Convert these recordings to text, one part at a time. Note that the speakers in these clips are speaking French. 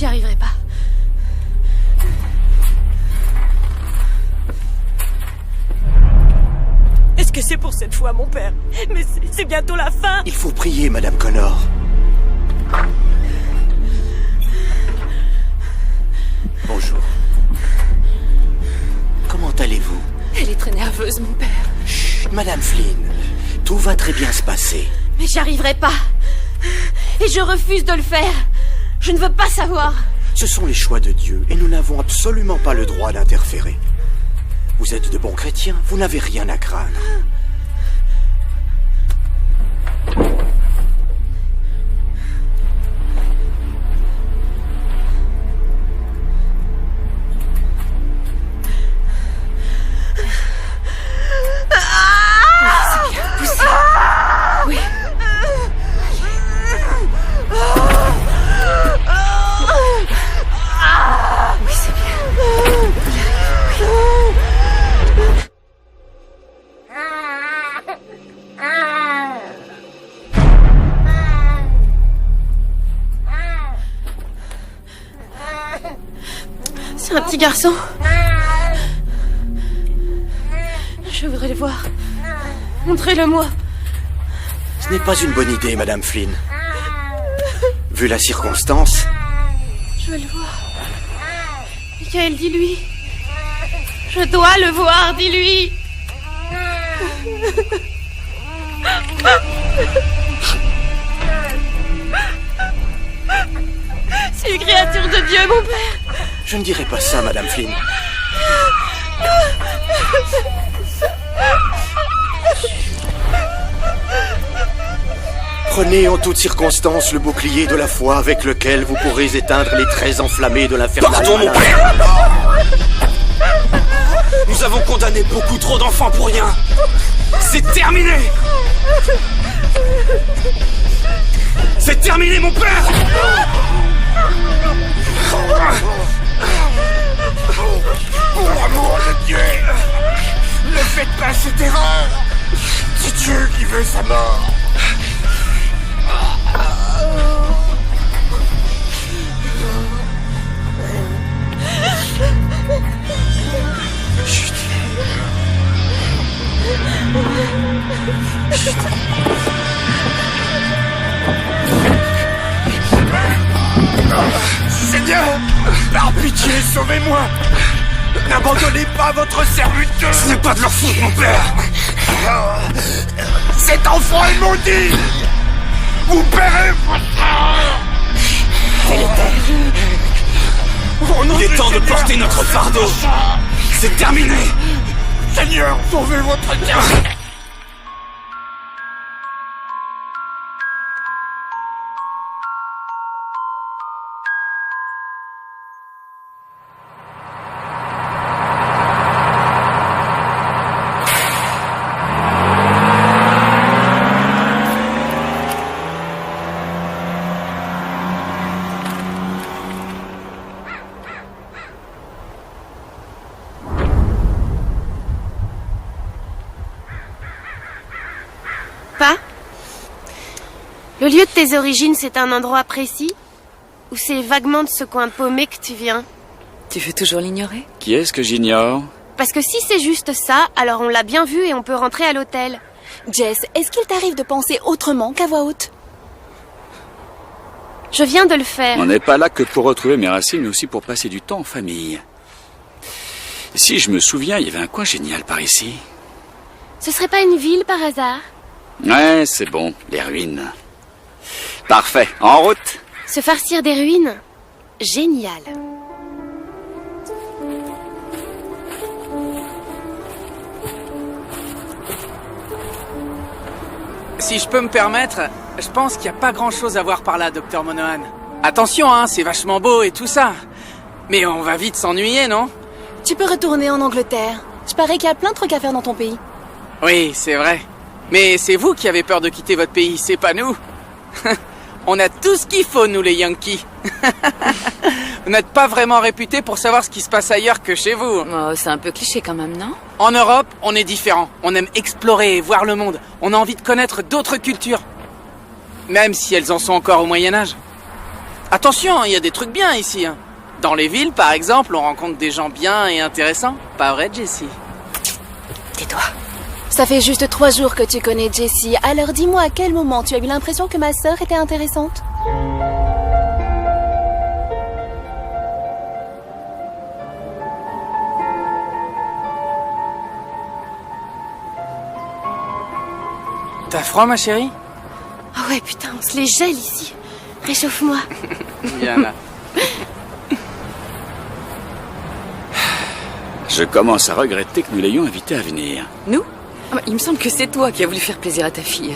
J'y arriverai pas. Est-ce que c'est pour cette fois, mon père? Mais c'est bientôt la fin. Il faut prier, Madame Connor. Bonjour. Comment allez-vous? Elle est très nerveuse, mon père. Chut, Madame Flynn. Tout va très bien se passer. Mais j'y arriverai pas. Et je refuse de le faire. Je ne veux pas savoir. Ce sont les choix de Dieu et nous n'avons absolument pas le droit d'interférer. Vous êtes de bons chrétiens, vous n'avez rien à craindre. Oui. Oui, c'est bien. C'est un petit garçon. Je voudrais le voir. Montrez-le-moi. Ce n'est pas une bonne idée, Madame Flynn. Vu la circonstance... Je veux le voir. Michael, dis-lui. Je dois le voir, dis-lui. C'est une créature de Dieu, mon père. Je ne dirai pas ça, Madame Flynn. Prenez en toutes circonstances le bouclier de la foi avec lequel vous pourrez éteindre les traits enflammés de l'infernal. Pardon, mon père! Nous avons condamné beaucoup trop d'enfants pour rien. C'est terminé! C'est terminé, mon père! Pour l'amour de Dieu, ne faites pas cette erreur. C'est Dieu qui veut sa mort. Chut. Chut. Seigneur, par pitié, sauvez-moi. N'abandonnez pas votre serviteur. Ce n'est pas de leur faute, mon père! Cet enfant est maudit. Vous paierez Il est temps de porter notre fardeau! C'est terminé! Seigneur, sauvez votre terre. Pas? Le lieu de tes origines, c'est un endroit précis? Ou c'est vaguement de ce coin paumé que tu viens? Tu veux toujours l'ignorer? Qui est-ce que j'ignore? Parce que si c'est juste ça, alors on l'a bien vu et on peut rentrer à l'hôtel. Jess, est-ce qu'il t'arrive de penser autrement qu'à voix haute? Je viens de le faire. On n'est pas là que pour retrouver mes racines, mais aussi pour passer du temps en famille. Si je me souviens, il y avait un coin génial par ici. Ce serait pas une ville par hasard? Ouais, c'est bon, les ruines. Parfait, en route. Se farcir des ruines? Génial. Si je peux me permettre, je pense qu'il n'y a pas grand-chose à voir par là, Dr Monohan. Attention, hein, c'est vachement beau et tout ça. Mais on va vite s'ennuyer, non? Tu peux retourner en Angleterre. Je parie qu'il y a plein de trucs à faire dans ton pays. Oui, c'est vrai. Mais c'est vous qui avez peur de quitter votre pays, c'est pas nous. On a tout ce qu'il faut, nous les Yankees. Vous n'êtes pas vraiment réputés pour savoir ce qui se passe ailleurs que chez vous. Oh, c'est un peu cliché quand même, non? En Europe, on est différent. On aime explorer et voir le monde. On a envie de connaître d'autres cultures. Même si elles en sont encore au Moyen-Âge. Attention, il y a des trucs bien ici. Hein. Dans les villes, par exemple, on rencontre des gens bien et intéressants. Pas vrai, Jessie? Tais-toi. Ça fait juste 3 jours que tu connais Jessie, alors dis-moi à quel moment tu as eu l'impression que ma sœur était intéressante? T'as froid, ma chérie? Ah ouais, putain, on se les gèle ici. Réchauffe-moi. Viens là. Je commence à regretter que nous l'ayons invité à venir. Nous? Ah bah, il me semble que c'est toi qui as voulu faire plaisir à ta fille.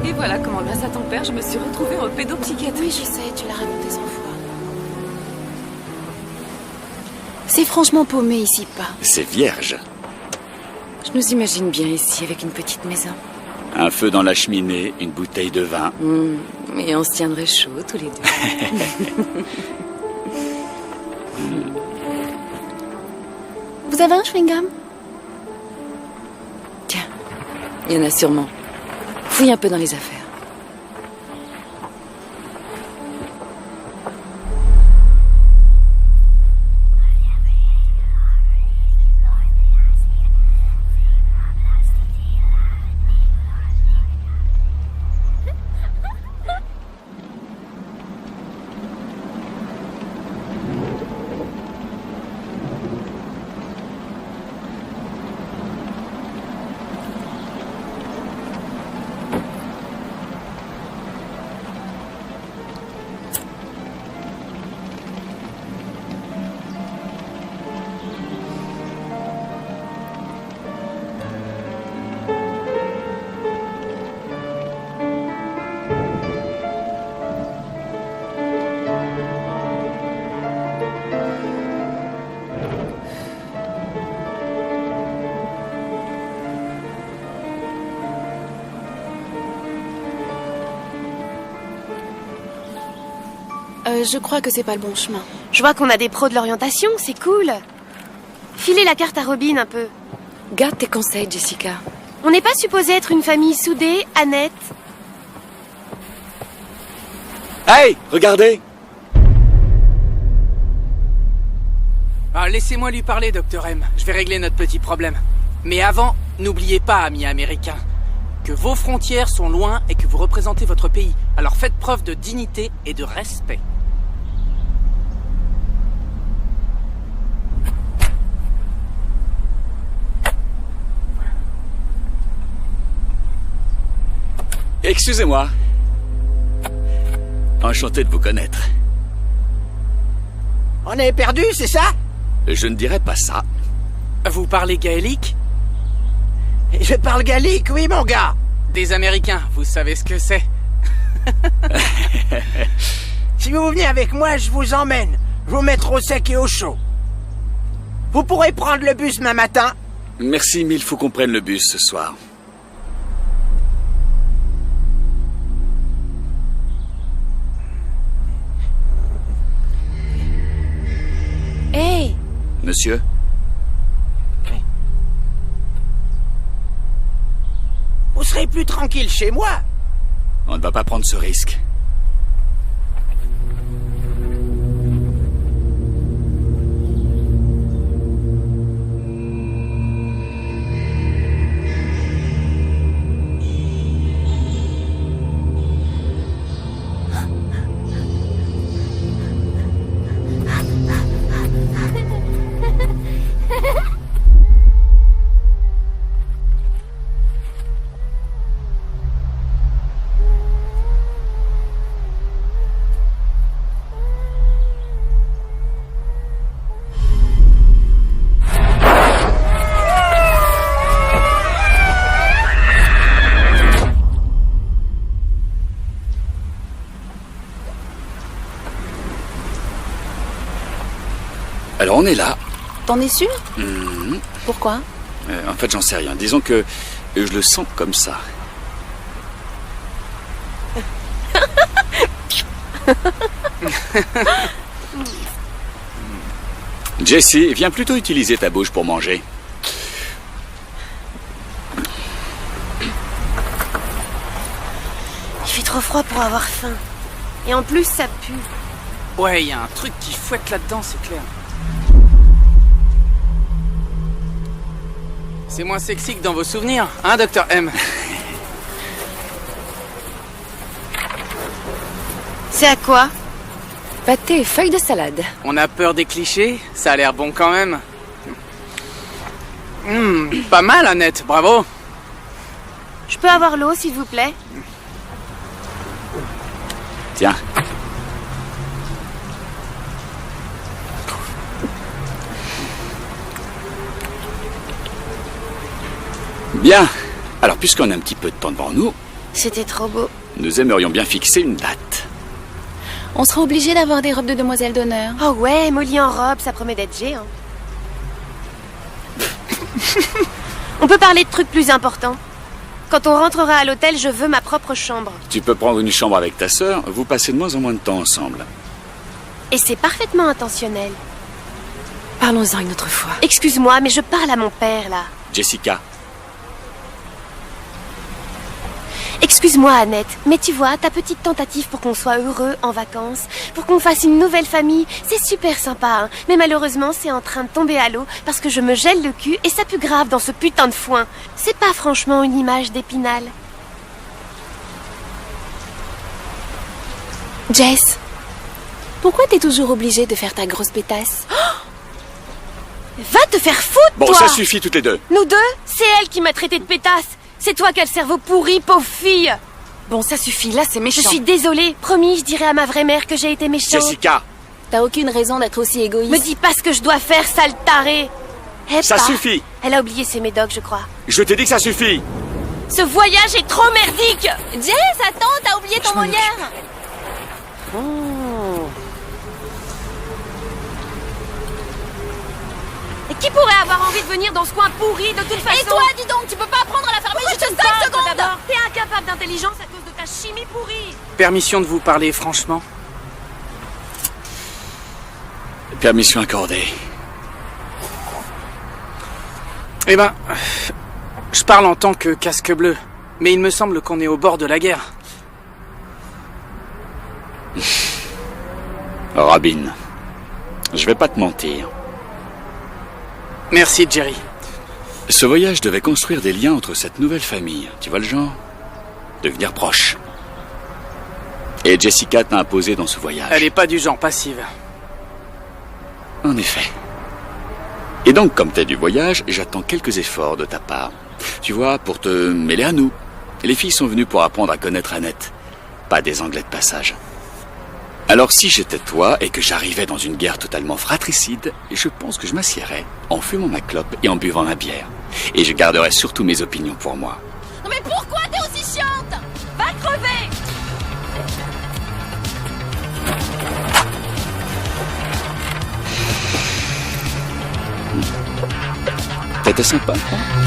Et voilà comment, grâce à ton père, je me suis retrouvée en pédopsychiatrie. Oui, je sais, tu l'as raconté 100 fois. C'est franchement paumé ici, pas. C'est vierge. Je nous imagine bien ici avec une petite maison. Un feu dans la cheminée, une bouteille de vin. Et on se tiendrait chaud tous les deux. Vous avez un chewing-gum? Tiens, il y en a sûrement. Fouille un peu dans les affaires. Je crois que c'est pas le bon chemin. Je vois qu'on a des pros de l'orientation, c'est cool. Filez la carte à Robin un peu. Garde tes conseils, Jessica. On n'est pas supposé être une famille soudée, Annette? Hey, regardez! Ah, laissez-moi lui parler, Dr. M. Je vais régler notre petit problème. Mais avant, n'oubliez pas, amis américains, que vos frontières sont loin et que vous représentez votre pays. Alors faites preuve de dignité et de respect. Excusez-moi. Enchanté de vous connaître. On est perdu, c'est ça? Je ne dirais pas ça. Vous parlez gaélique? Je parle gallique, oui, mon gars. Des Américains, vous savez ce que c'est. Si vous venez avec moi, je vous emmène. Je vous mettre au sec et au chaud. Vous pourrez prendre le bus demain matin. Merci, mais il faut qu'on prenne le bus ce soir. Hey! Monsieur? Vous serez plus tranquille chez moi. On ne va pas prendre ce risque. Alors on est là. T'en es sûr? Pourquoi? En fait, j'en sais rien. Disons que je le sens comme ça. Jessie, viens plutôt utiliser ta bouche pour manger. Il fait trop froid pour avoir faim. Et en plus, ça pue. Ouais, il y a un truc qui fouette là-dedans, c'est clair. C'est moins sexy que dans vos souvenirs, hein, Dr. M? C'est à quoi? Pâté et feuilles de salade. On a peur des clichés? Ça a l'air bon quand même. Pas mal, Annette, bravo. Je peux avoir l'eau, s'il vous plaît? Tiens. Bien. Alors, puisqu'on a un petit peu de temps devant nous, C'était trop beau. nous aimerions bien fixer une date. On sera obligé d'avoir des robes de demoiselle d'honneur. Oh ouais, Molly en robe, ça promet d'être géant. On peut parler de trucs plus importants. Quand on rentrera à l'hôtel, je veux ma propre chambre. Tu peux prendre une chambre avec ta sœur, vous passez de moins en moins de temps ensemble. Et c'est parfaitement intentionnel. Parlons-en une autre fois. Excuse-moi, mais je parle à mon père, là. Jessica, Excuse-moi, Annette, mais tu vois, ta petite tentative pour qu'on soit heureux en vacances, pour qu'on fasse une nouvelle famille, c'est super sympa, hein. Mais malheureusement, c'est en train de tomber à l'eau parce que je me gèle le cul et ça pue grave dans ce putain de foin. C'est pas franchement une image d'Épinal. Jess, pourquoi t'es toujours obligée de faire ta grosse pétasse? Va te faire foutre, bon, toi! ça suffit toutes les deux. Nous deux, c'est elle qui m'a traité de pétasse. C'est toi qui as le cerveau pourri, pauvre fille. Bon, ça suffit, là c'est Je méchant. suis désolée, promis, je dirai à ma vraie mère que j'ai été méchante. Jessica, T'as aucune raison d'être aussi égoïste. Me dis pas ce que je dois faire, sale taré. Eh, ça pas. suffit. Elle a oublié ses médocs, je crois. Je t'ai dit que ça suffit. Ce voyage est trop merdique. Jess, attends, t'as oublié ton Molière. Et qui pourrait avoir envie de venir dans ce coin pourri de toute façon? Et toi, dis donc, tu peux pas apprendre à la fermer juste 5 secondes. D'abord, t'es incapable d'intelligence à cause de ta chimie pourrie. Permission de vous parler franchement? Permission accordée. Eh ben, je parle en tant que casque bleu, mais il me semble qu'on est au bord de la guerre. Robin, je vais pas te mentir. Merci, Jerry. Ce voyage devait construire des liens entre cette nouvelle famille. Tu vois le genre? Devenir proche. Et Jessica t'a imposé dans ce voyage. Elle est pas du genre passive. En effet. Et donc, comme t'es du voyage, j'attends quelques efforts de ta part. Tu vois, pour te mêler à nous. Les filles sont venues pour apprendre à connaître Annette. Pas des Anglais de passage. Alors si j'étais toi et que j'arrivais dans une guerre totalement fratricide, je pense que je m'assiérais en fumant ma clope et en buvant ma bière. Et je garderais surtout mes opinions pour moi. Non mais pourquoi t'es aussi chiante? Va crever. T'étais sympa, hein?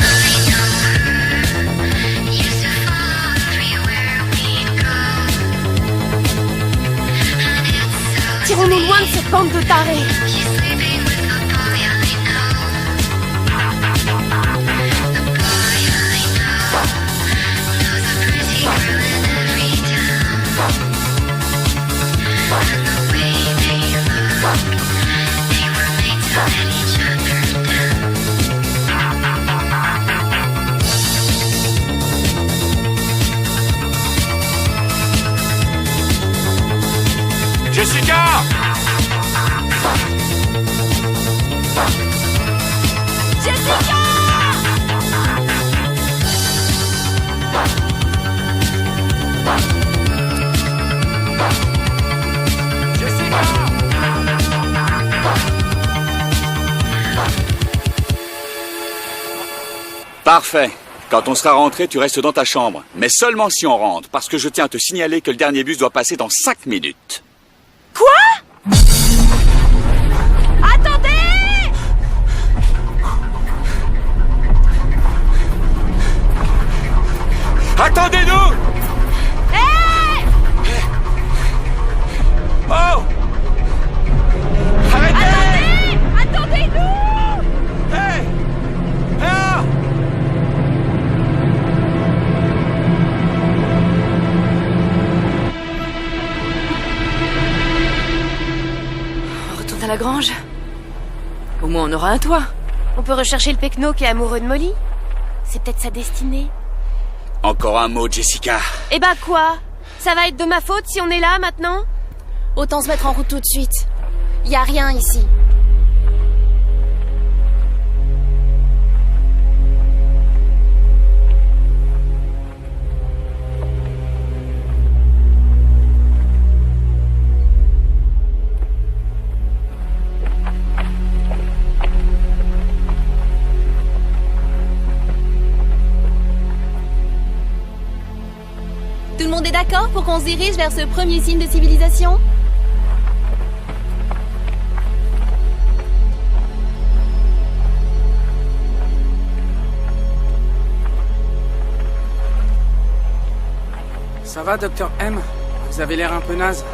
Tirons-nous loin de cette bande de tarés. Jessica! Parfait. Quand on sera rentré, tu restes dans ta chambre. Mais seulement si on rentre, parce que je tiens à te signaler que le dernier bus doit passer dans 5 minutes. Quoi? Attendez! Attendez-nous! Oh! Arrêtez! Attendez-nous! Hey! Ah! On retourne à la grange. Au moins, on aura un toit. On peut rechercher le Pecno qui est amoureux de Molly. C'est peut-être sa destinée. Encore un mot, Jessica. Eh bah quoi? Ça va être de ma faute si on est là maintenant? Autant se mettre en route tout de suite. Y a rien ici. Tout le monde est d'accord pour qu'on se dirige vers ce premier signe de civilisation? Ça va, Dr. M? Vous avez l'air un peu naze.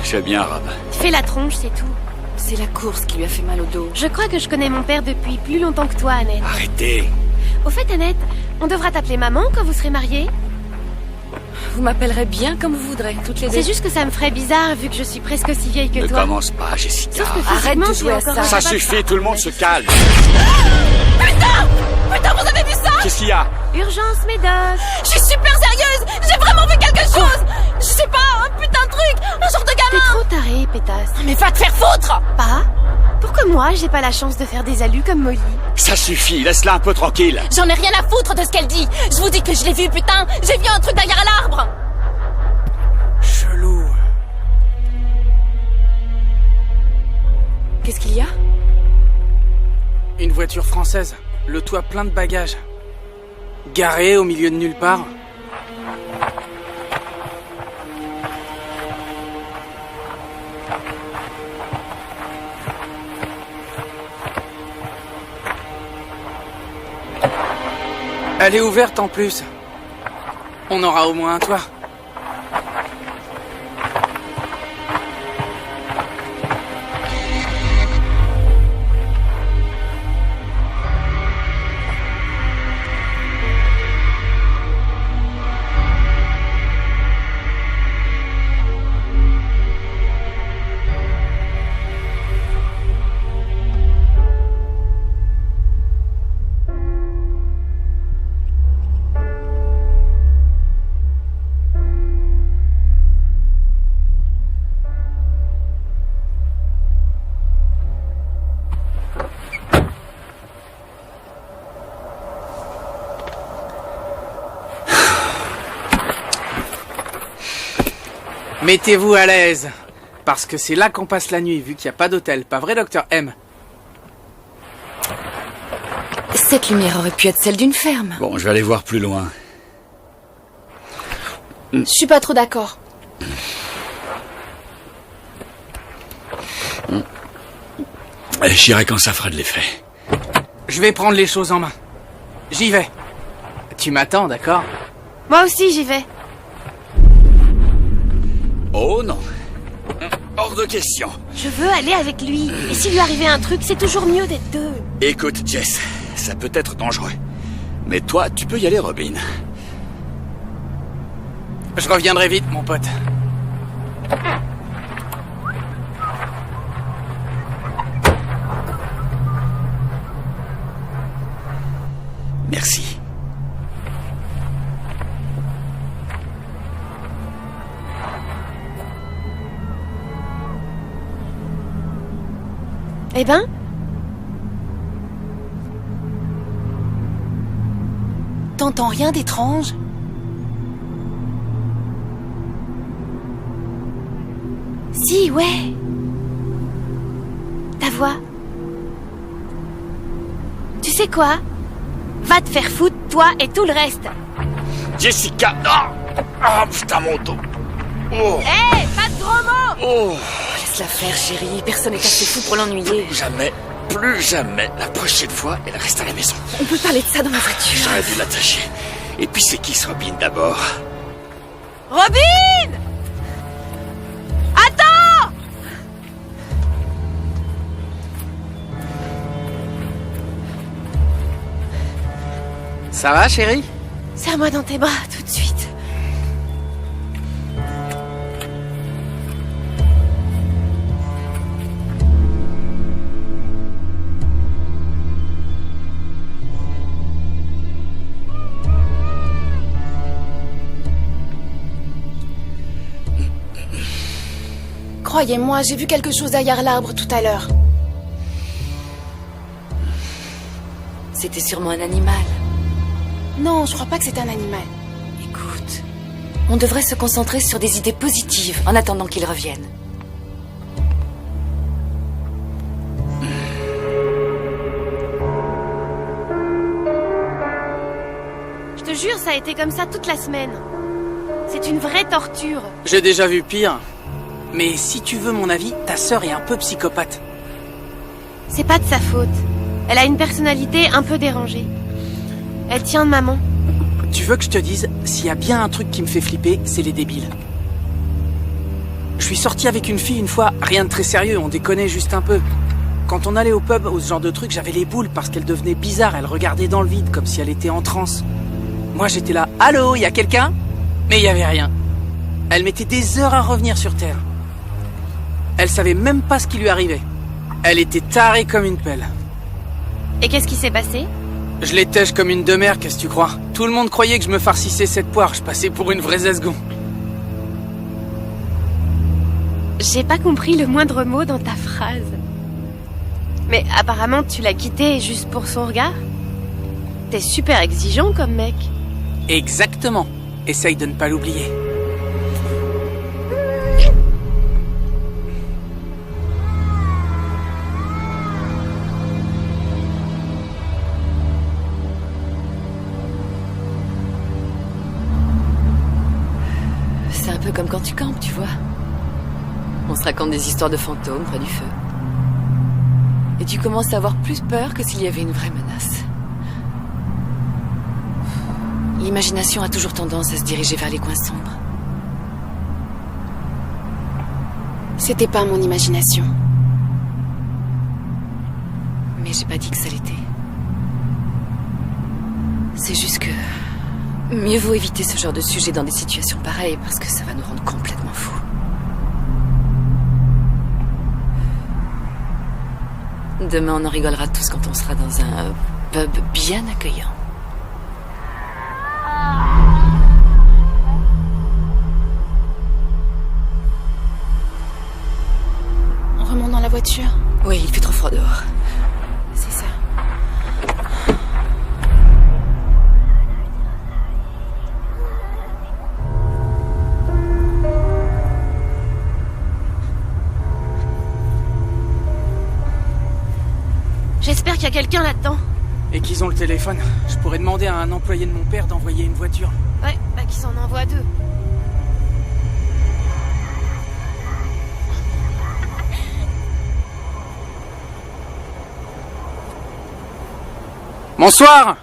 Je vais bien, Arabe. Fais la tronche, c'est tout. C'est la course qui lui a fait mal au dos. Je crois que je connais mon père depuis plus longtemps que toi, Annette. Arrêtez. Au fait, Annette, on devra t'appeler maman quand vous serez mariés? Vous m'appellerez bien comme vous voudrez, toutes les deux. C'est juste que ça me ferait bizarre vu que je suis presque aussi vieille que Ne toi. commence pas, Jessica. Sauf que Arrête physiquement, de tu jouer es à encore ça. un Ça bâtard. suffit, tout le monde se calme. Putain, vous avez vu ça? Qu'est-ce qu'il y a? Urgence, Médoc. Je suis super sérieuse! J'ai vraiment vu quelque chose! Je sais pas, un putain de truc! Un genre de T'es gamin! trop taré, pétasse. Mais va te faire foutre! Pas? Pourquoi moi, j'ai pas la chance de faire des alus comme Molly? Ça suffit, laisse-la un peu tranquille. J'en ai rien à foutre de ce qu'elle dit! Je vous dis que je l'ai vu, putain! J'ai vu un truc derrière l'arbre! Chelou. Qu'est-ce qu'il y a? Une voiture française, le toit plein de bagages. Garée au milieu de nulle part. Elle est ouverte en plus. On aura au moins un toit. Mettez-vous à l'aise, parce que c'est là qu'on passe la nuit, vu qu'il n'y a pas d'hôtel, pas vrai, Dr. M? Cette lumière aurait pu être celle d'une ferme. Bon, je vais aller voir plus loin. Je suis pas trop d'accord. J'irai quand ça fera de l'effet. Je vais prendre les choses en main. J'y vais. Tu m'attends, d'accord? Moi aussi, j'y vais. Oh non. Hors de question. Je veux aller avec lui. Et s'il lui arrivait un truc, c'est toujours mieux d'être deux. Écoute, Jess, ça peut être dangereux. Mais toi, tu peux y aller, Robin. Je reviendrai vite, mon pote. Merci. Eh ben, T'entends rien d'étrange? si, ouais. Ta voix. Tu sais quoi? Va te faire foutre, toi et tout le reste. Jessica! Ah, putain, mon dos. Oh, Hé, pas de gros mots! oh. Laisse-la faire, chérie. Personne n'est assez fou pour l'ennuyer. Plus jamais. La prochaine fois, elle reste à la maison. On peut parler de ça dans ma voiture. J'aurais dû l'attacher. Et puis c'est qui ce Robin d'abord? Robin! Attends! Ça va, chérie? Serre-moi dans tes bras tout de suite. Croyez-moi, j'ai vu quelque chose derrière l'arbre tout à l'heure. C'était sûrement un animal. Non, je crois pas que c'est un animal. Écoute, on devrait se concentrer sur des idées positives en attendant qu'ils reviennent. Je te jure, ça a été comme ça toute la semaine. C'est une vraie torture. J'ai déjà vu pire. Mais si tu veux mon avis, ta sœur est un peu psychopathe. C'est pas de sa faute. Elle a une personnalité un peu dérangée. Elle tient de maman. Tu veux que je te dise, s'il y a bien un truc qui me fait flipper, c'est les débiles. Je suis sorti avec une fille une fois, rien de très sérieux, on déconnait juste un peu. Quand on allait au pub ou ce genre de truc, j'avais les boules parce qu'elle devenait bizarre, elle regardait dans le vide comme si elle était en transe. Moi j'étais là, allô, y a quelqu'un? Mais il y avait rien. Elle mettait des heures à revenir sur Terre. Elle savait même pas ce qui lui arrivait. Elle était tarée comme une pelle. Et qu'est-ce qui s'est passé? Je l'étèche comme une demeure, qu'est-ce que tu crois? Tout le monde croyait que je me farcissais cette poire, je passais pour une vraie esgon. J'ai pas compris le moindre mot dans ta phrase. Mais apparemment tu l'as quitté juste pour son regard? T'es super exigeant comme mec. Exactement. Essaye de ne pas l'oublier. C'est un peu comme quand tu campes, tu vois. On se raconte des histoires de fantômes près du feu. Et tu commences à avoir plus peur que s'il y avait une vraie menace. L'imagination a toujours tendance à se diriger vers les coins sombres. C'était pas mon imagination. Mais j'ai pas dit que ça l'était. C'est juste que... mieux vaut éviter ce genre de sujet dans des situations pareilles parce que ça va nous rendre complètement fous. Demain, on en rigolera tous quand on sera dans un pub bien accueillant. On remonte dans la voiture? Oui, il fait trop froid dehors. C'est ça. J'espère qu'il y a quelqu'un là-dedans. Et qu'ils ont le téléphone. Je pourrais demander à un employé de mon père d'envoyer une voiture. Ouais, bah qu'ils s'en envoient deux. Bonsoir!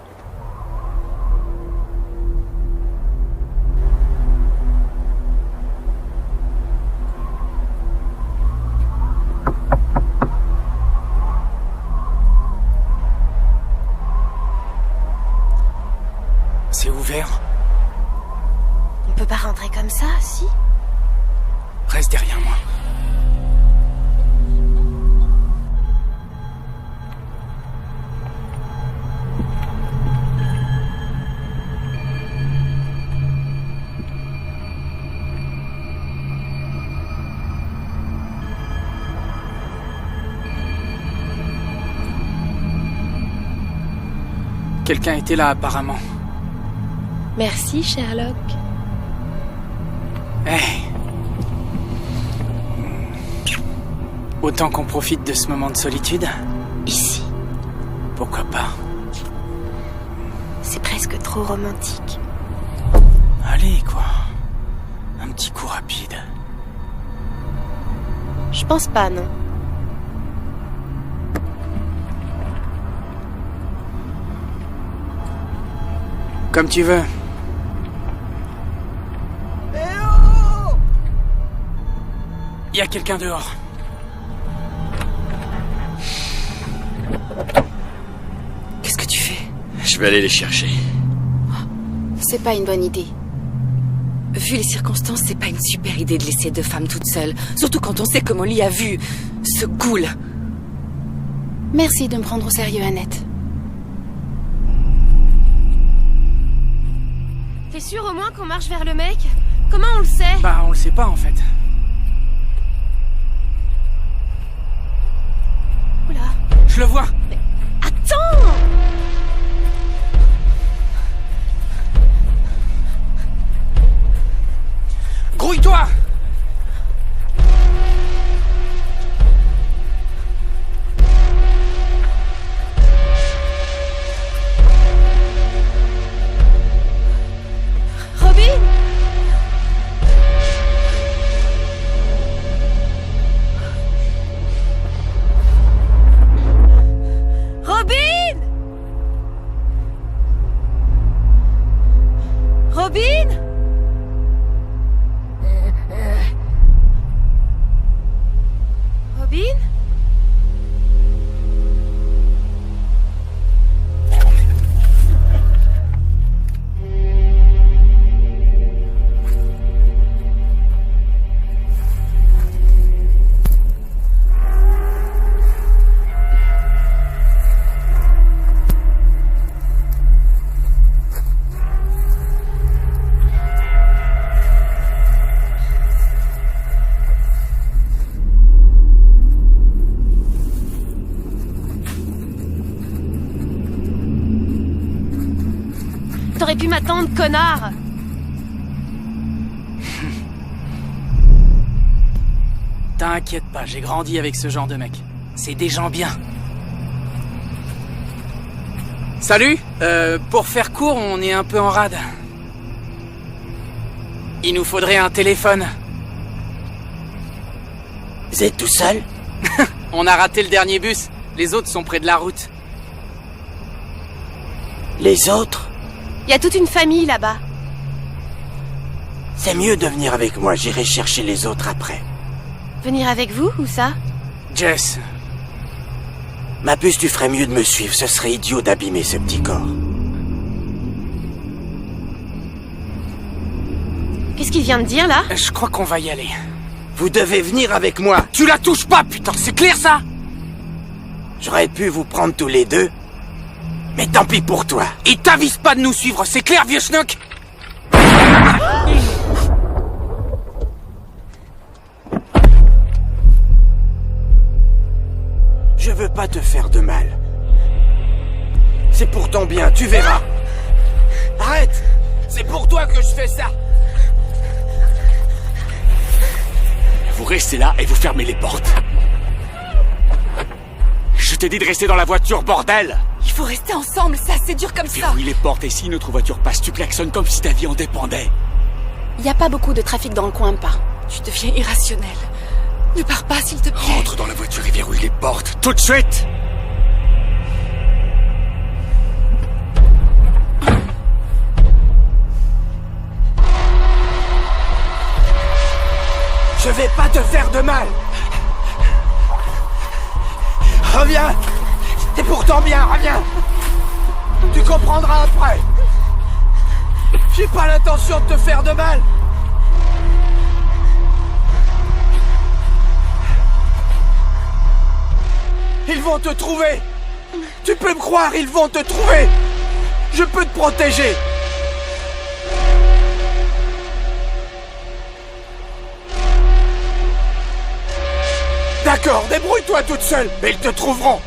C'est ouvert. On peut pas rentrer comme ça, si? Reste derrière moi. Quelqu'un était là apparemment. Merci, Sherlock. Hey. Autant qu'on profite de ce moment de solitude. Ici. Pourquoi pas? C'est presque trop romantique. Allez, quoi. Un petit coup rapide. Je pense pas, non. Comme tu veux. y a quelqu'un dehors. Qu'est-ce que tu fais? Je vais aller les chercher. C'est pas une bonne idée. Vu les circonstances, c'est pas une super idée de laisser 2 femmes toutes seules. Surtout quand on sait que Molly a vu ce ghoul. Merci de me prendre au sérieux, Annette. T'es sûr au moins qu'on marche vers le mec? Comment on le sait? Bah, on le sait pas en fait. Oula. Je le vois. Attends! Grouille-toi! Robin! Robin! Robin? Robin? T'aurais pu m'attendre, connard! T'inquiète pas, j'ai grandi avec ce genre de mec. C'est des gens bien. Salut, pour faire court, on est un peu en rade. Il nous faudrait un téléphone. Vous êtes tout seul? On a raté le dernier bus. Les autres sont près de la route. Les autres? Y a toute une famille là-bas. C'est mieux de venir avec moi, j'irai chercher les autres après. Venir avec vous, ou ça? Jess, Ma puce, tu ferais mieux de me suivre, ce serait idiot d'abîmer ce petit corps. Qu'est-ce qu'il vient de dire, là? je crois qu'on va y aller. Vous devez venir avec moi. Tu la touches pas, putain, c'est clair ça? J'aurais pu vous prendre tous les deux, mais tant pis pour toi. Et t'avises pas de nous suivre, c'est clair, vieux schnock? Je veux pas te faire de mal. C'est pour ton bien, tu verras. Arrête! C'est pour toi que je fais ça. Vous restez là et vous fermez les portes. Je t'ai dit de rester dans la voiture, bordel! Il faut rester ensemble, c'est assez dur comme ça. Verrouille les portes et si notre voiture passe, tu klaxonnes comme si ta vie en dépendait. Y a pas beaucoup de trafic dans le coin, pas. Tu deviens irrationnel. Ne pars pas, s'il te plaît. Rentre dans la voiture et verrouille les portes, tout de suite! Je vais pas te faire de mal. Reviens! C'est pour ton bien, reviens! Tu comprendras après. J'ai pas l'intention de te faire de mal. Ils vont te trouver. Tu peux me croire, ils vont te trouver. Je peux te protéger. D'accord, débrouille-toi toute seule, mais ils te trouveront.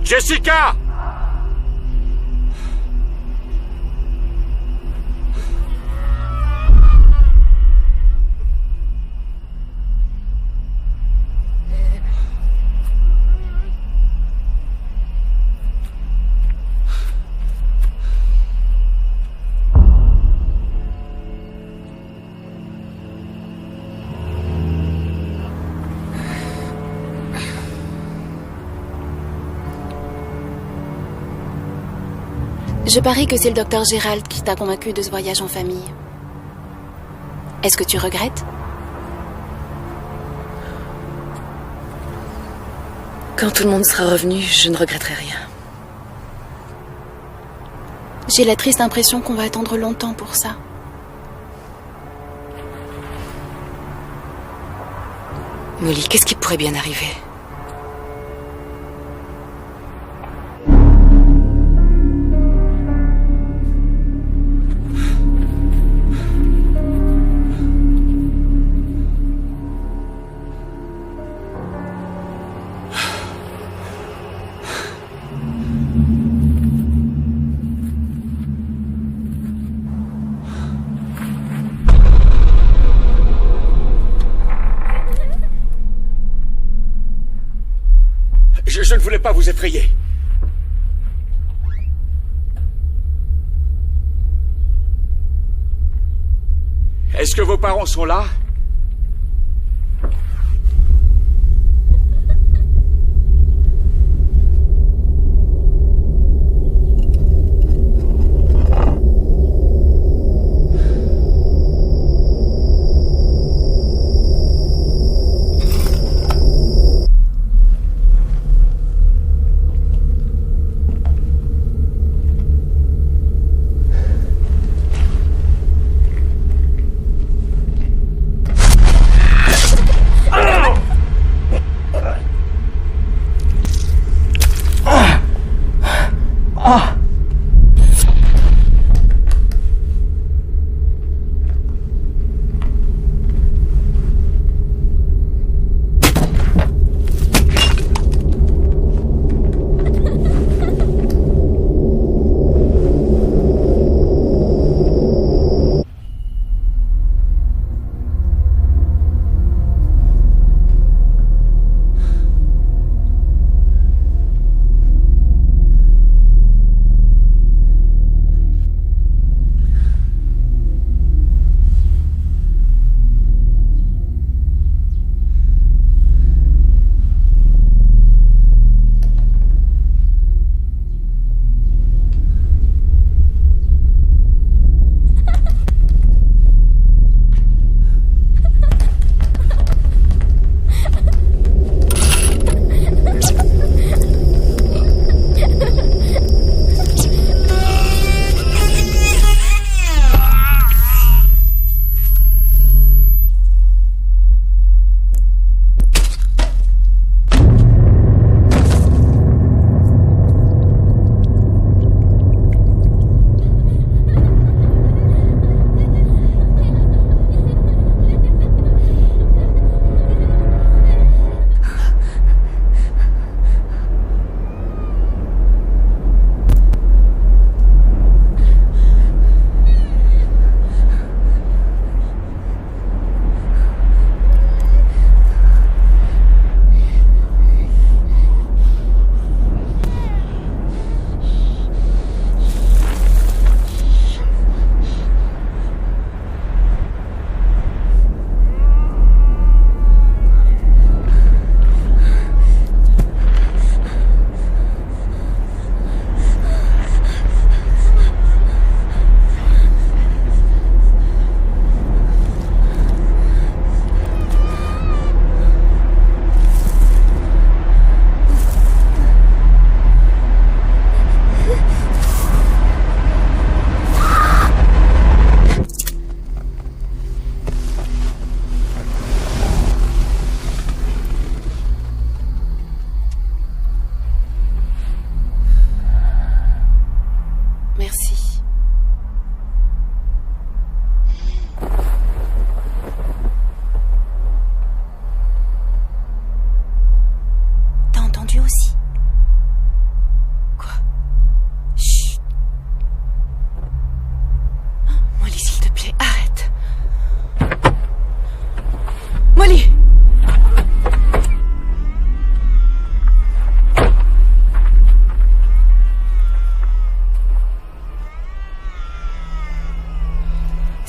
Jessica! Je parie que c'est le docteur Gérald qui t'a convaincu de ce voyage en famille. Est-ce que tu regrettes? Quand tout le monde sera revenu, je ne regretterai rien. J'ai la triste impression qu'on va attendre longtemps pour ça. Molly, qu'est-ce qui pourrait bien arriver? Je ne voulais pas vous effrayer. Est-ce que vos parents sont là?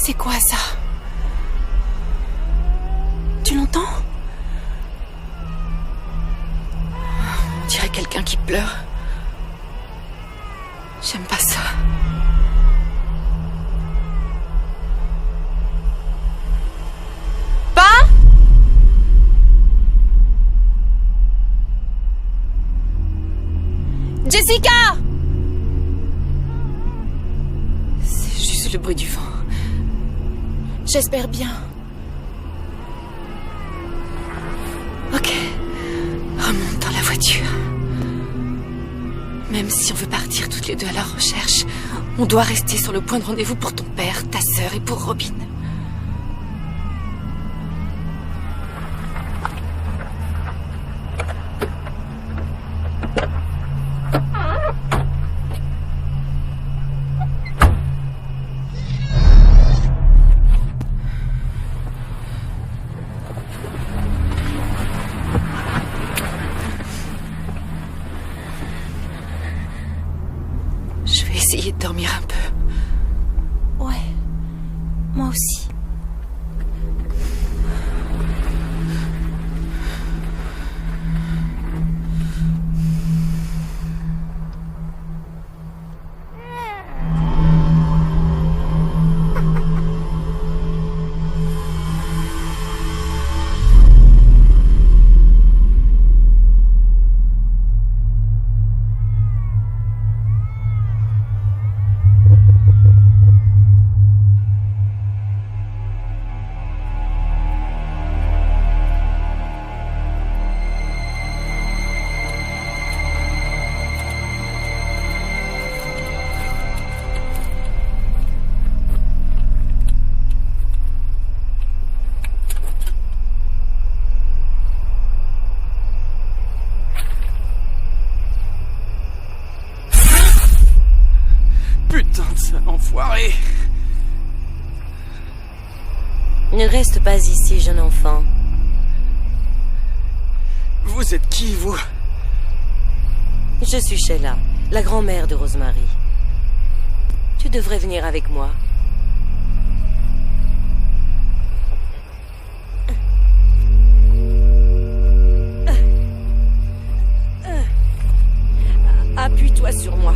C'est quoi ça? Tu l'entends? On dirait quelqu'un qui pleure. J'aime pas ça. J'espère bien. Ok. Remonte dans la voiture. Même si on veut partir toutes les deux à la recherche, on doit rester sur le point de rendez-vous pour ton père, ta sœur et pour Robin. Je vais essayer de dormir un peu. Ouais, moi aussi. Putain de sale enfoiré. Ne reste pas ici, jeune enfant. Vous êtes qui, vous? Je suis Sheila, la grand-mère de Rosemary. Tu devrais venir avec moi. Appuie-toi sur moi.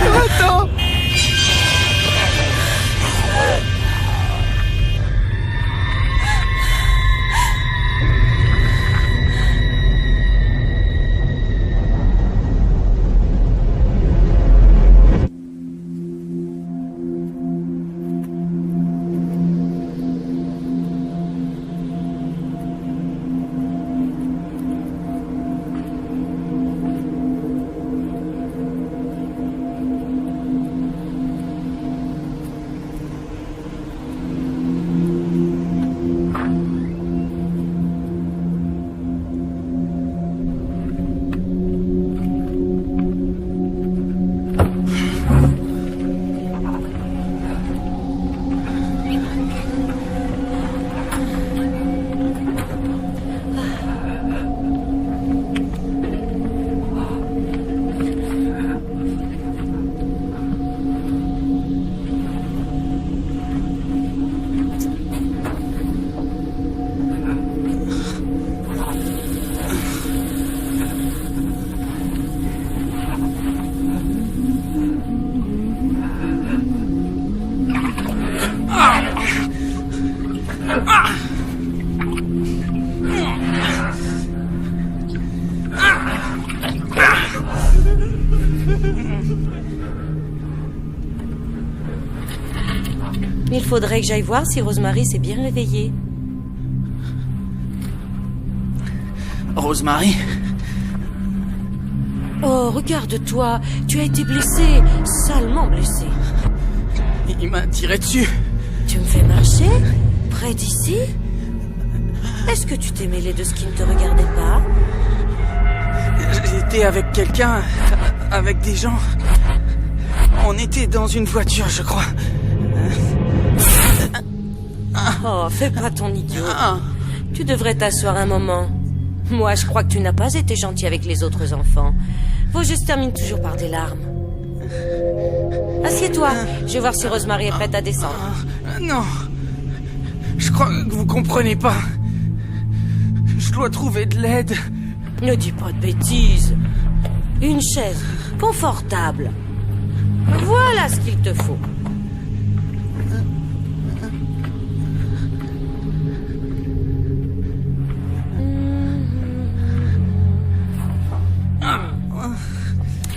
Attends. Il faudrait que j'aille voir si Rosemary s'est bien réveillée. Rosemary? Oh, regarde-toi, tu as été blessée, salement blessée. Il m'a tiré dessus. Tu me fais marcher? Près d'ici? Est-ce que tu t'es mêlé de ce qui ne te regardait pas? J'étais avec quelqu'un, avec des gens. On était dans une voiture, je crois. Oh, fais pas ton idiot. Tu devrais t'asseoir un moment. Moi, je crois que tu n'as pas été gentil avec les autres enfants. Vos jeux se terminent toujours par des larmes. Assieds-toi. Je vais voir si Rosemary est prête à descendre. Non. Je crois que vous comprenez pas. Je dois trouver de l'aide. Ne dis pas de bêtises. Une chaise confortable. Voilà ce qu'il te faut.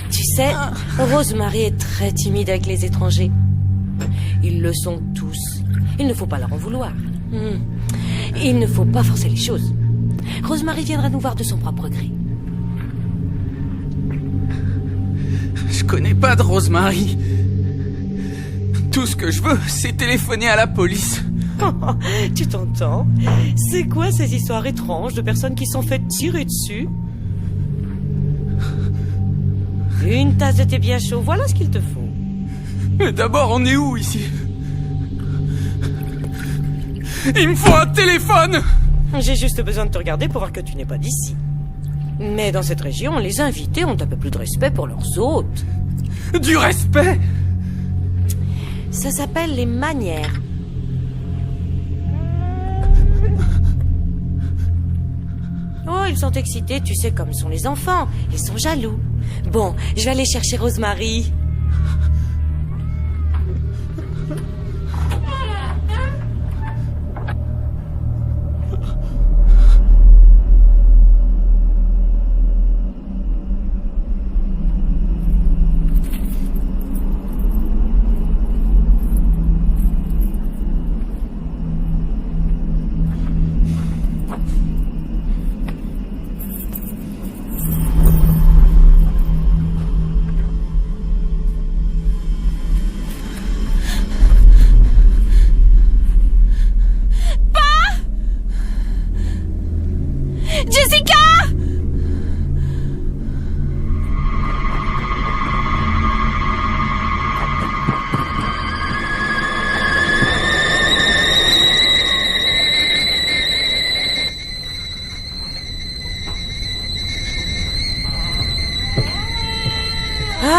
Tu sais, Rosemary est très timide avec les étrangers. Ils le sont tous. Il ne faut pas leur en vouloir. Il ne faut pas forcer les choses. Rosemary viendra nous voir de son propre gré. Je connais pas de Rosemary. Tout ce que je veux, c'est téléphoner à la police. Tu t'entends? C'est quoi ces histoires étranges de personnes qui sont faites tirer dessus? Une tasse de thé bien chaud, voilà ce qu'il te faut. Mais d'abord, on est où ici? Il me faut un téléphone! J'ai juste besoin de te regarder pour voir que tu n'es pas d'ici. Mais dans cette région, les invités ont un peu plus de respect pour leurs hôtes. Du respect? Ça s'appelle les manières. Oh, ils sont excités, tu sais comme sont les enfants. Ils sont jaloux. Bon, je vais aller chercher Rosemary.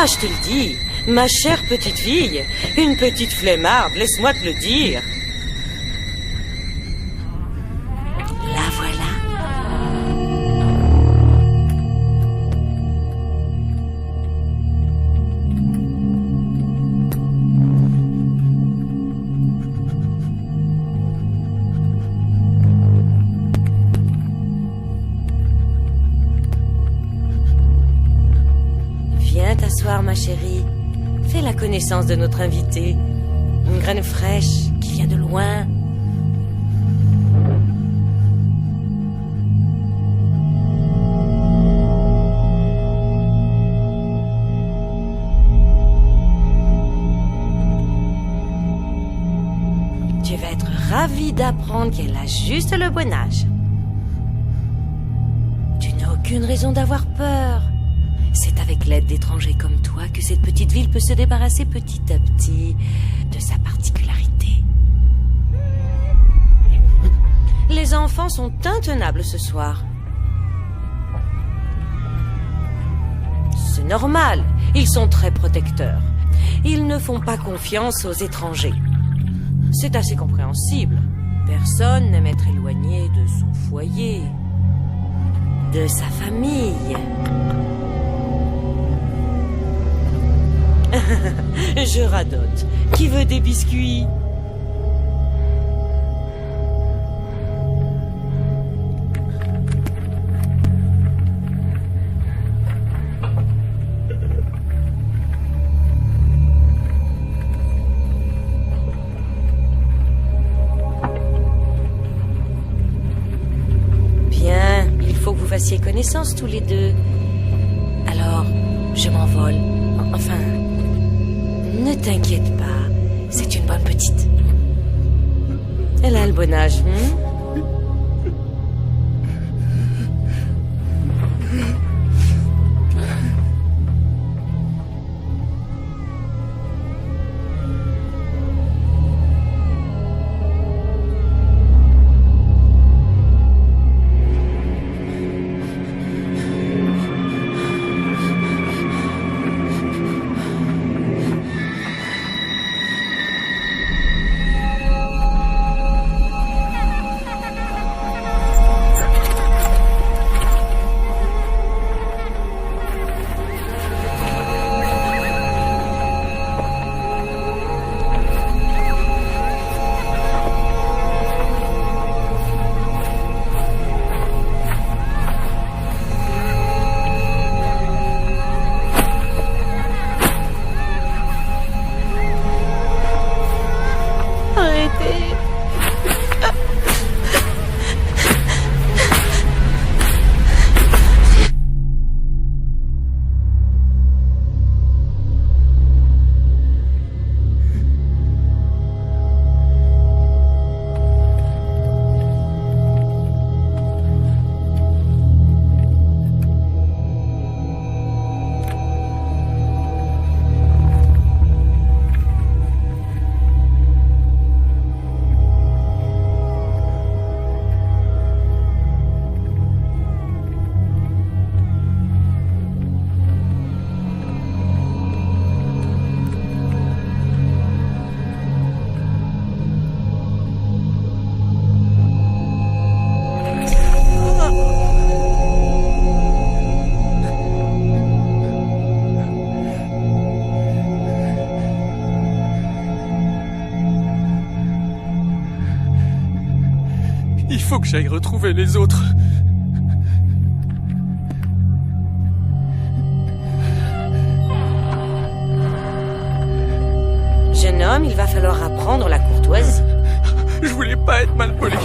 Ah, je te le dis, ma chère petite fille, une petite flemmarde, laisse-moi te le dire. La voilà. Viens t'asseoir, ma chérie. Fais la connaissance de notre invité. Une graine fraîche qui vient de loin. Tu vas être ravi d'apprendre qu'elle a juste le bon âge. Tu n'as aucune raison d'avoir peur. C'est avec l'aide d'étrangers comme toi que cette petite ville peut se débarrasser petit à petit de sa particularité. Les enfants sont intenables ce soir. C'est normal, ils sont très protecteurs. Ils ne font pas confiance aux étrangers. C'est assez compréhensible. Personne n'aime être éloigné de son foyer, de sa famille. Je radote. Qui veut des biscuits? Bien, il faut que vous fassiez connaissance tous les deux. Alors, je m'envole. Enfin... Ne t'inquiète pas, c'est une bonne petite. Elle a le bon âge, Il faut que j'aille retrouver les autres. Jeune homme, il va falloir apprendre la courtoisie. Je voulais pas être mal poli.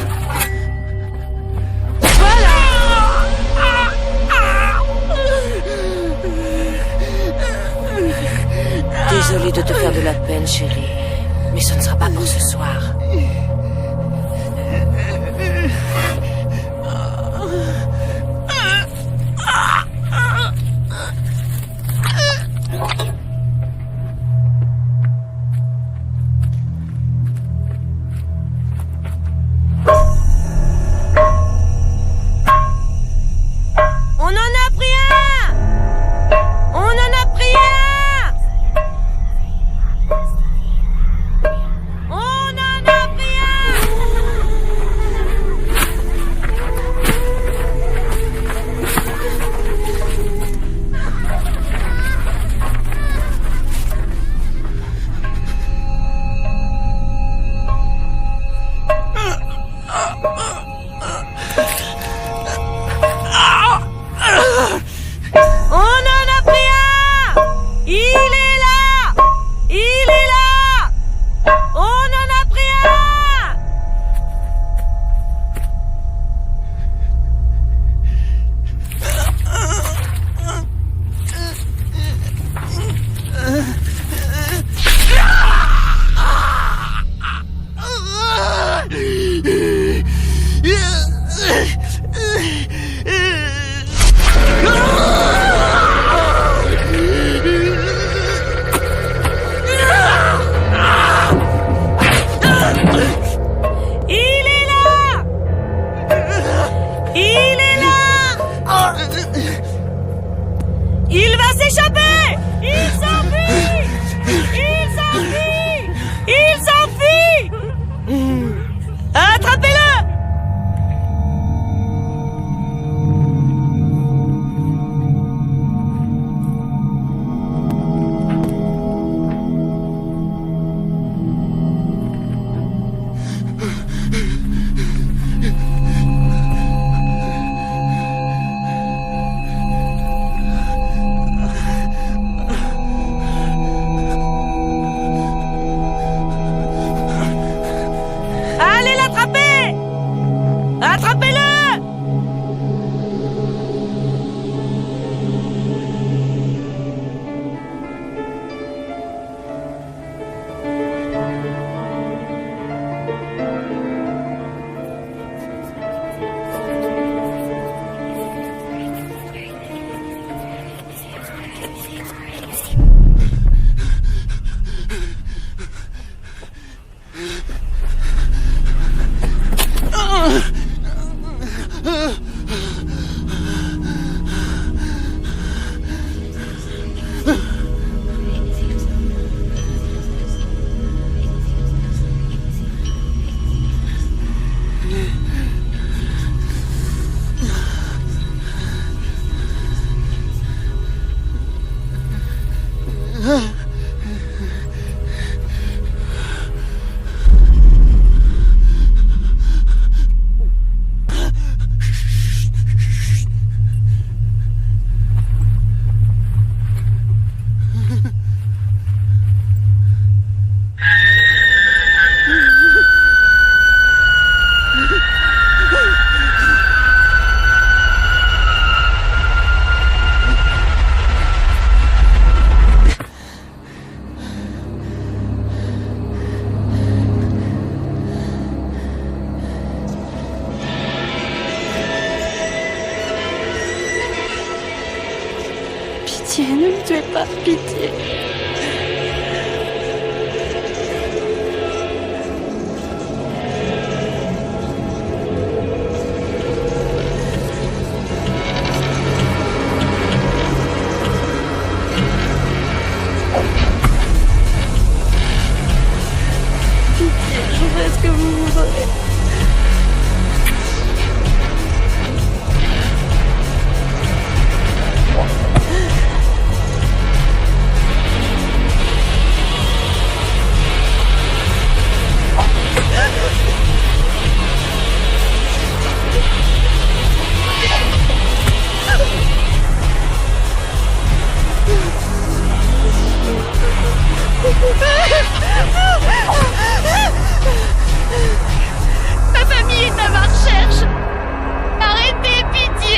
Désolée de te faire de la peine, chérie. Mais ce ne sera pas pour ce soir. On en a pris un! On en a pris un! Il va s'échapper! Il s'enfuit! Il s'enfuit! Il s'enfuit! Attrapez-le! Allez l'attraper! Attrapez-le! Pitié, ne me tuez pas, pitié. Pitié, je ferai ce que vous voudrez. Ma famille est à ma recherche. Arrêtez, pitié.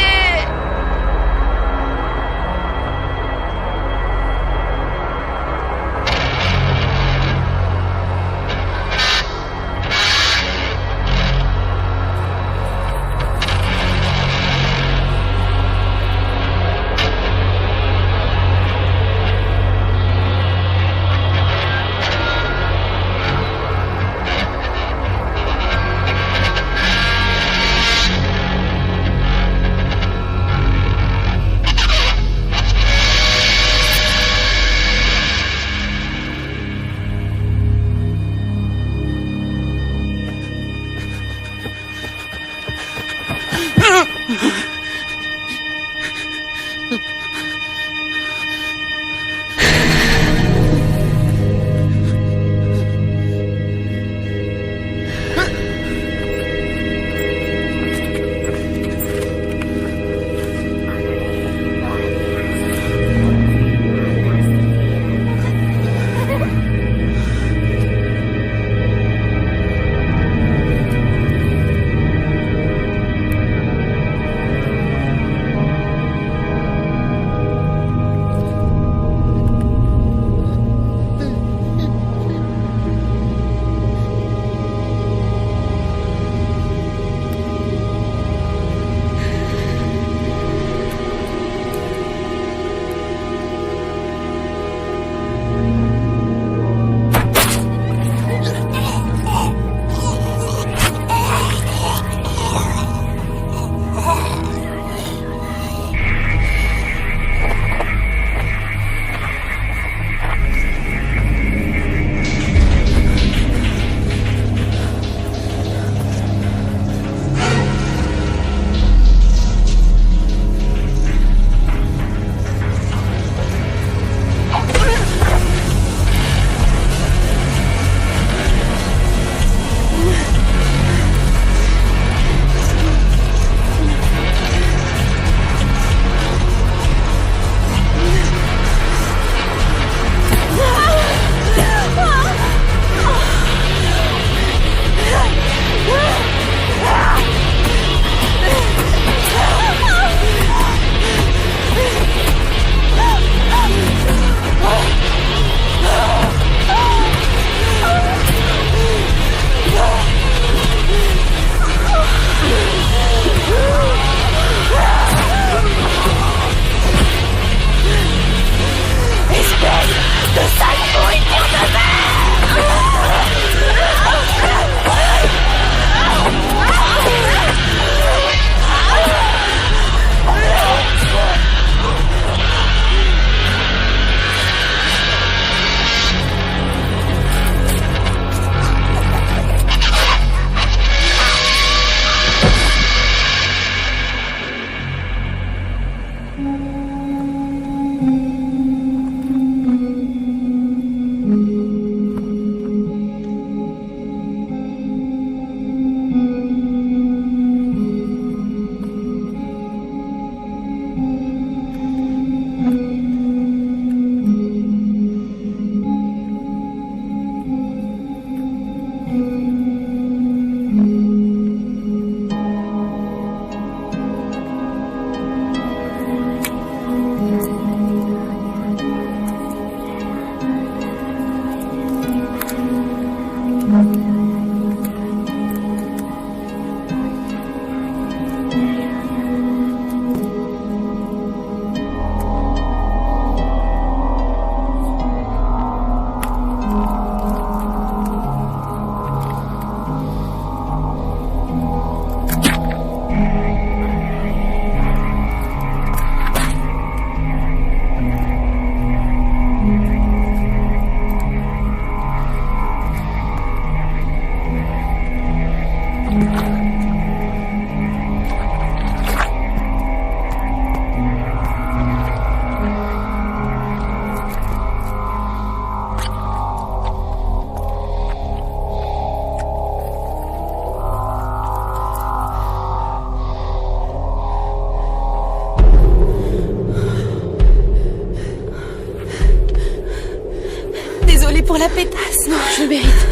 la pétasse. Non, je le mérite.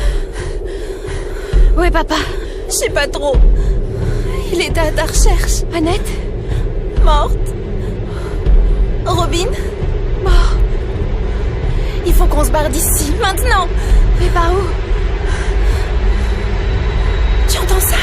Où est papa? Je sais pas trop. Il était à ta recherche. Annette? Morte. Robin? Mort. Il faut qu'on se barre d'ici, maintenant. Mais par où? Tu entends ça?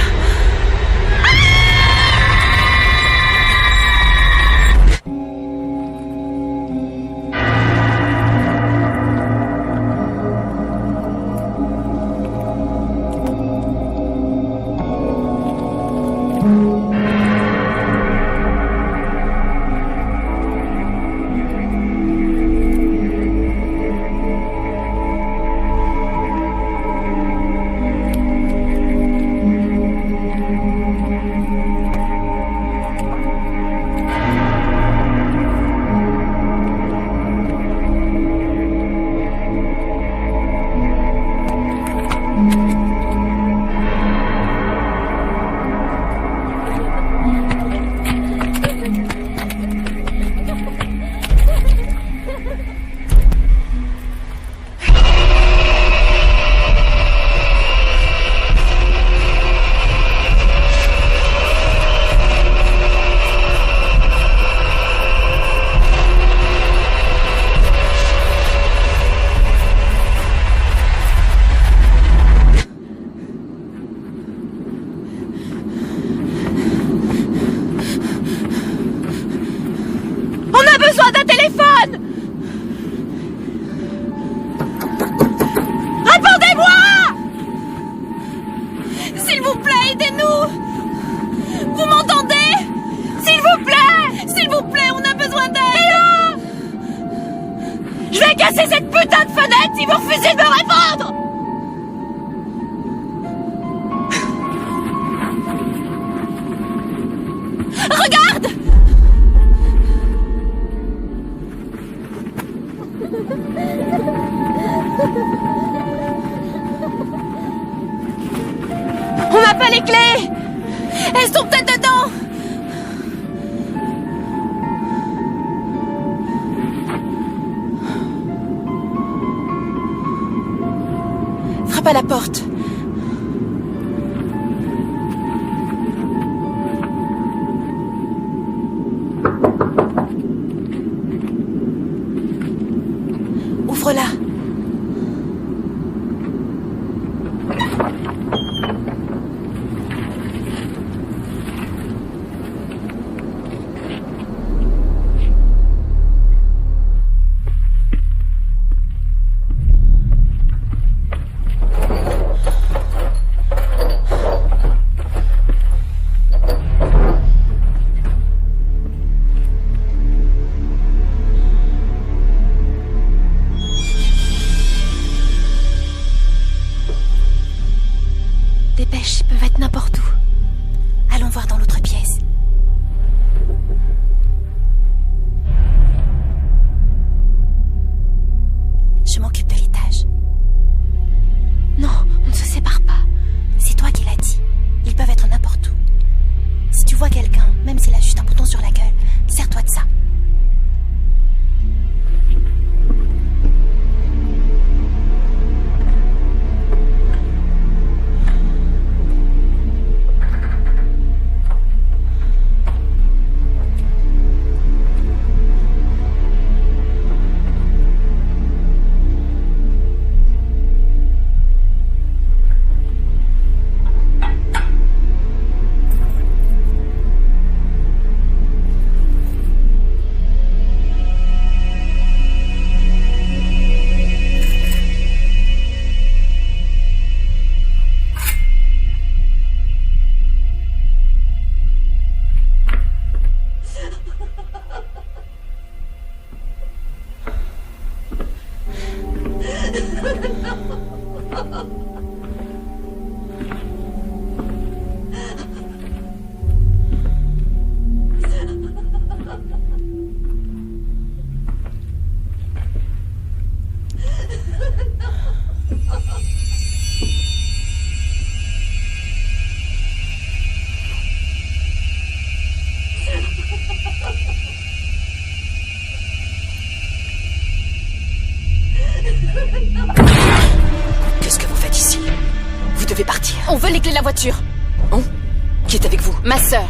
Cassez cette putain de fenêtre si vous refusez de me répondre! Regarde! On n'a pas les clés! Elles sont peut-être dedans! Frappe à la porte. Ouvre-la. Dépêche, ils peuvent être n'importe où. Allons voir dans l'autre pièce. Je m'occupe de l'étage. Non, on ne se sépare pas. C'est toi qui l'as dit. Ils peuvent être n'importe où. Si tu vois quelqu'un, même s'il a juste un bouton sur la gueule, sers-toi de ça. clés de la voiture. Oh? Qui est avec vous? Ma sœur.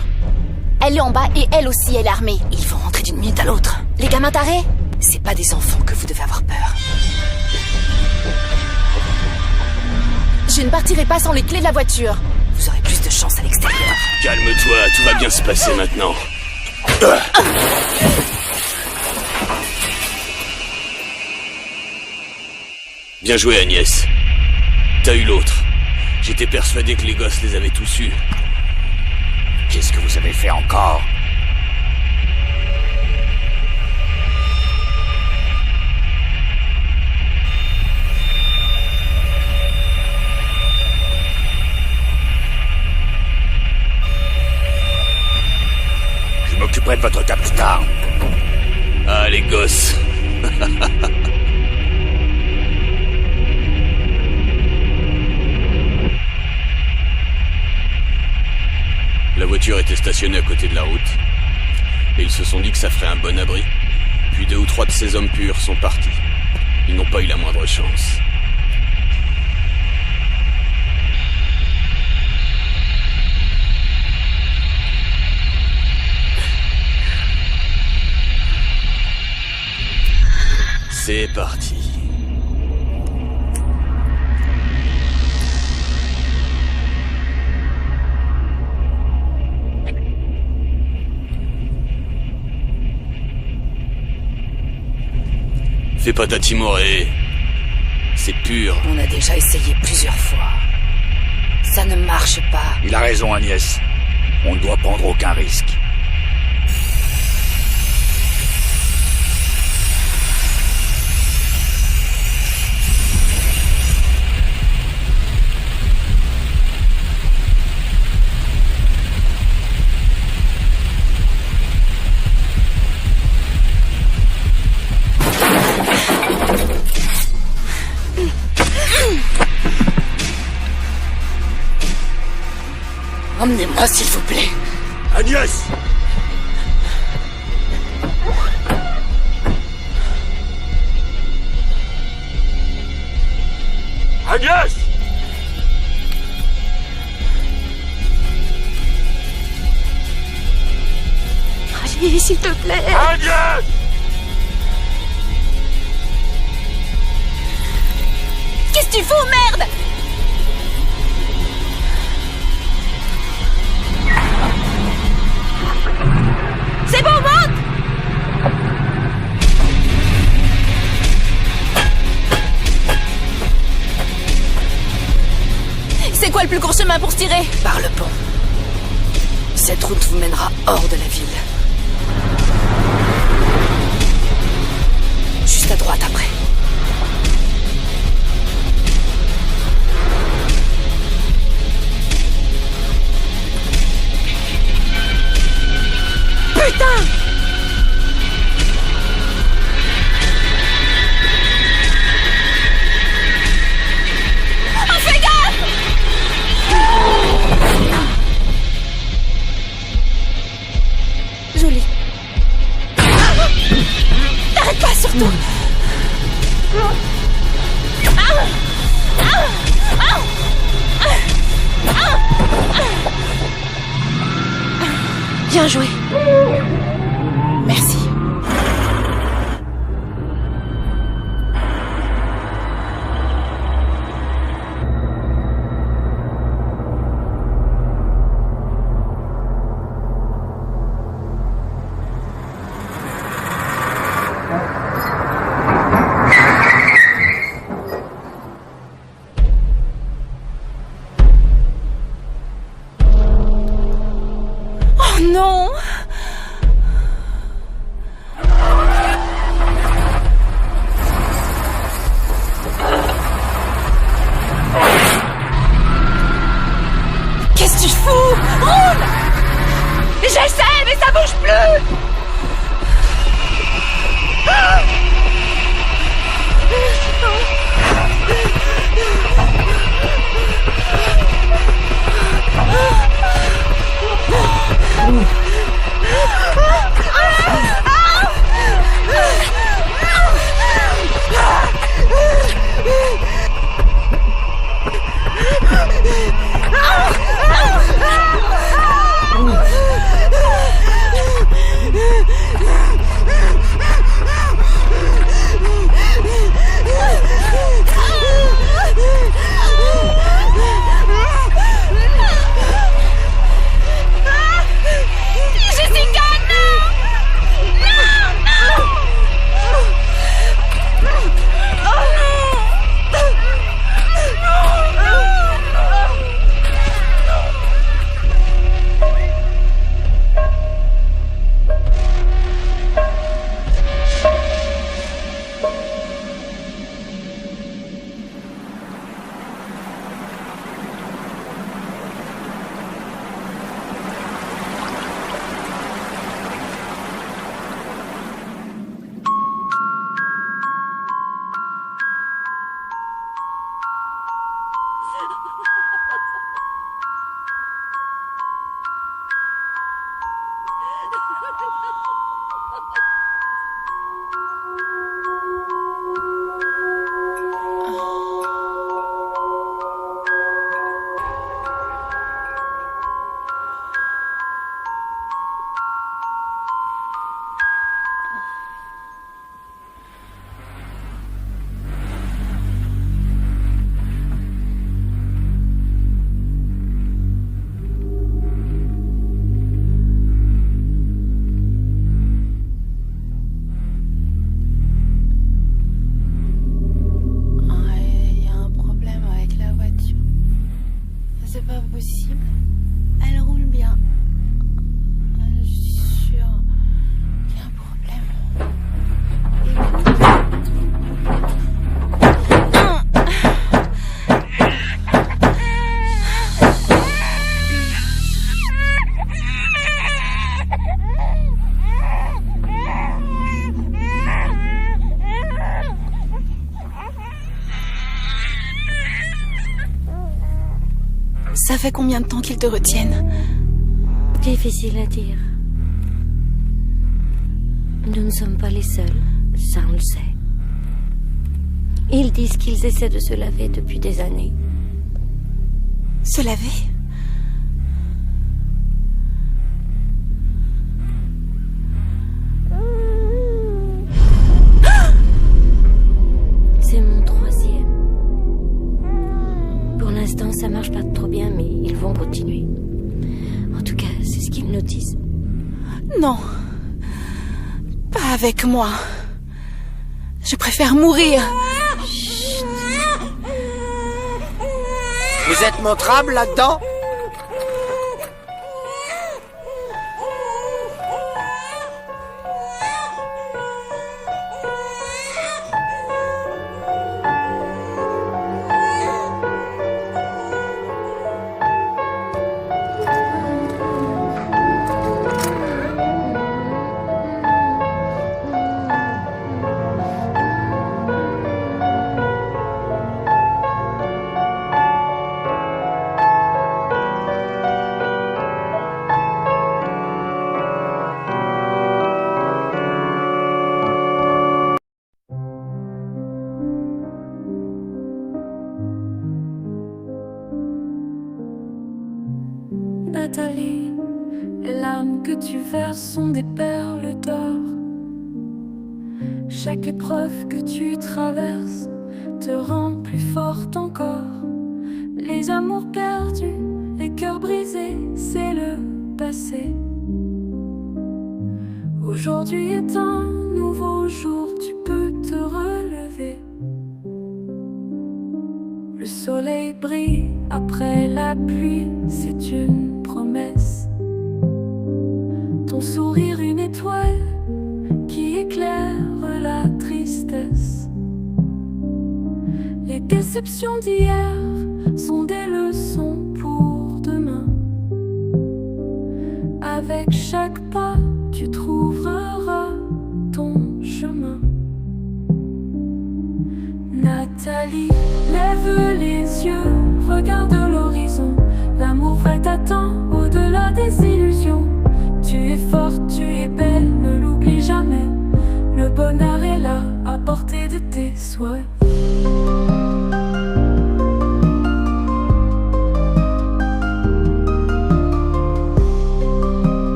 Elle est en bas et elle aussi, elle est armée. Ils vont rentrer d'une minute à l'autre. Les gamins tarés? C'est pas des enfants que vous devez avoir peur. Je ne partirai pas sans les clés de la voiture. Vous aurez plus de chance à l'extérieur. Calme-toi, tout va bien se passer maintenant. Bien joué, Agnès. T'as eu l'autre. J'étais persuadé que les gosses les avaient tous eus. Qu'est-ce que vous avez fait encore? Je m'occuperai de votre cas plus tard. Ah, les gosses. La voiture était stationnée à côté de la route. Et ils se sont dit que ça ferait un bon abri. Puis 2 ou 3 de ces hommes purs sont partis. Ils n'ont pas eu la moindre chance. C'est parti. Fais pas ta timorée. C'est pur. On a déjà essayé plusieurs fois. Ça ne marche pas. Il a raison, Agnès. On ne doit prendre aucun risque. Emmenez-moi, s'il vous plaît. Agnès! Agnès! Allez, s'il te plaît. Agnès! Qu'est-ce que tu fous, merde? C'est bon, monte! C'est quoi le plus court chemin pour se tirer? Par le pont. Cette route vous mènera hors de la ville. Juste à droite après. Putain! Oh, fais gaffe! Joli. T'arrêtes pas, surtout! Bien joué. Merci. Oh non! Qu'est-ce que tu fous? Roule! J'essaie, mais ça bouge plus! Ah! possible. Elle roule bien. Je suis sûre qu'il y a un problème. Ça fait combien de temps qu'ils te retiennent? Difficile à dire. Nous ne sommes pas les seuls, ça on le sait. Ils disent qu'ils essaient de se laver depuis des années. Se laver? C'est mon 3e. Pour l'instant, ça marche pas trop bien, mais ils vont continuer. En tout cas, c'est ce qu'ils nous disent. Non. Pas avec moi. Je préfère mourir. Chut. Vous êtes montrable là-dedans? Nathalie, les larmes que tu verses sont des perles d'or. Chaque épreuve que tu traverses te rend plus forte encore. Les amours perdus, les cœurs brisés, c'est le passé. Aujourd'hui est un nouveau jour, tu peux te relever. Le soleil brille après la pluie, c'est une promesse. Ton sourire une étoile qui éclaire la tristesse. Les déceptions d'hier sont des leçons pour demain. Avec chaque pas, tu trouveras ton chemin. Nathalie, lève les yeux, regarde l'horizon. L'amour vrai t'attend au-delà des illusions. Tu es forte, tu es belle, ne l'oublie jamais. Le bonheur est là, à portée de tes souhaits.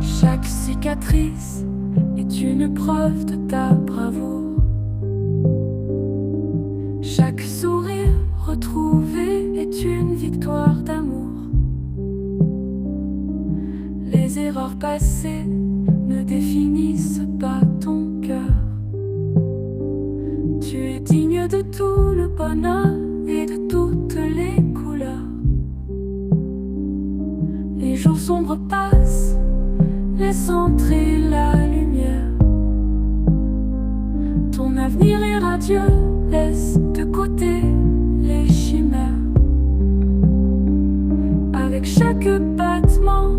Chaque cicatrice est une preuve de ta bravoure. Chaque sourire retrouvé est une victoire d'amour. Les erreurs passées ne définissent pas ton cœur. Tu es digne de tout le bonheur et de toutes les couleurs. Les jours sombres passent, laisse entrer la lumière. Ton avenir est radieux, laisse de côté les chimères. Avec chaque battement,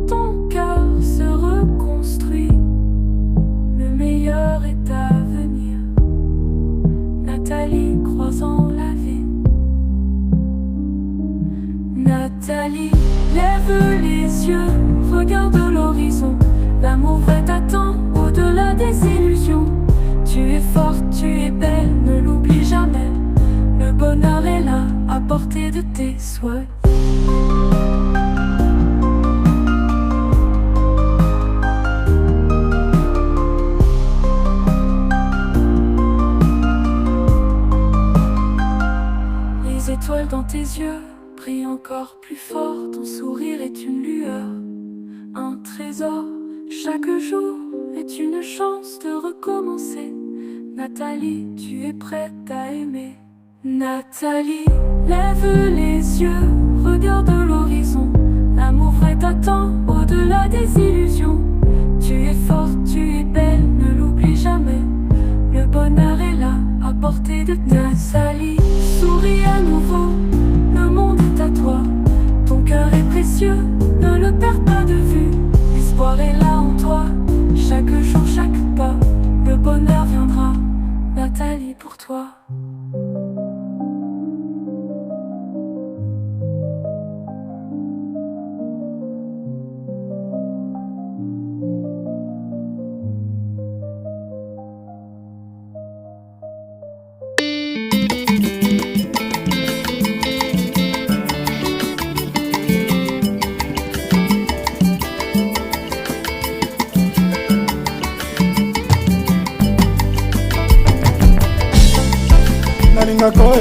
ton cœur se reconstruit. Le meilleur est à venir. Nathalie, crois en la vie. Nathalie, lève les yeux, regarde l'horizon. L'amour vrai t'attend au-delà des illusions. Tu es forte, tu es belle, ne l'oublie jamais. Le bonheur est là, à portée de tes souhaits. Les étoiles dans tes yeux brillent encore plus fort. Ton sourire est une lueur, un trésor. Chaque jour est une chance de recommencer. Nathalie, tu es prête à aimer. Nathalie, lève les yeux, regarde l'horizon. L'amour vrai t'attend au-delà des illusions. Tu es forte, tu es belle, ne l'oublie jamais. Le bonheur est là, à portée de Nathalie. Souris à nouveau, le monde est à toi. Ton cœur est précieux, ne le perds pas de vue. L'espoir est là en toi, chaque jour, chaque pas. Le bonheur viendra, Nathalie pour toi. nalingako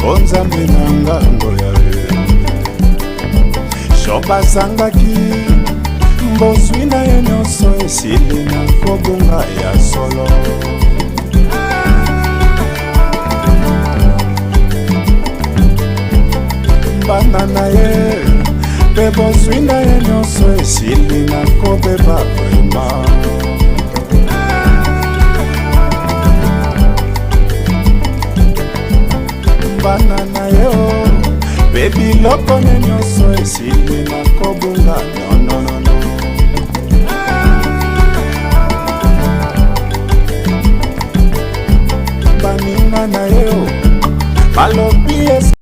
onzambe na ngambo ya shopa sangaki mboswi na ye nyonso esili na kobunga ya solo bana na ye mpe boswi na ye nyonso esili na kobeba vrema bana na yo mpe biloko ne nyonso esili na kobunga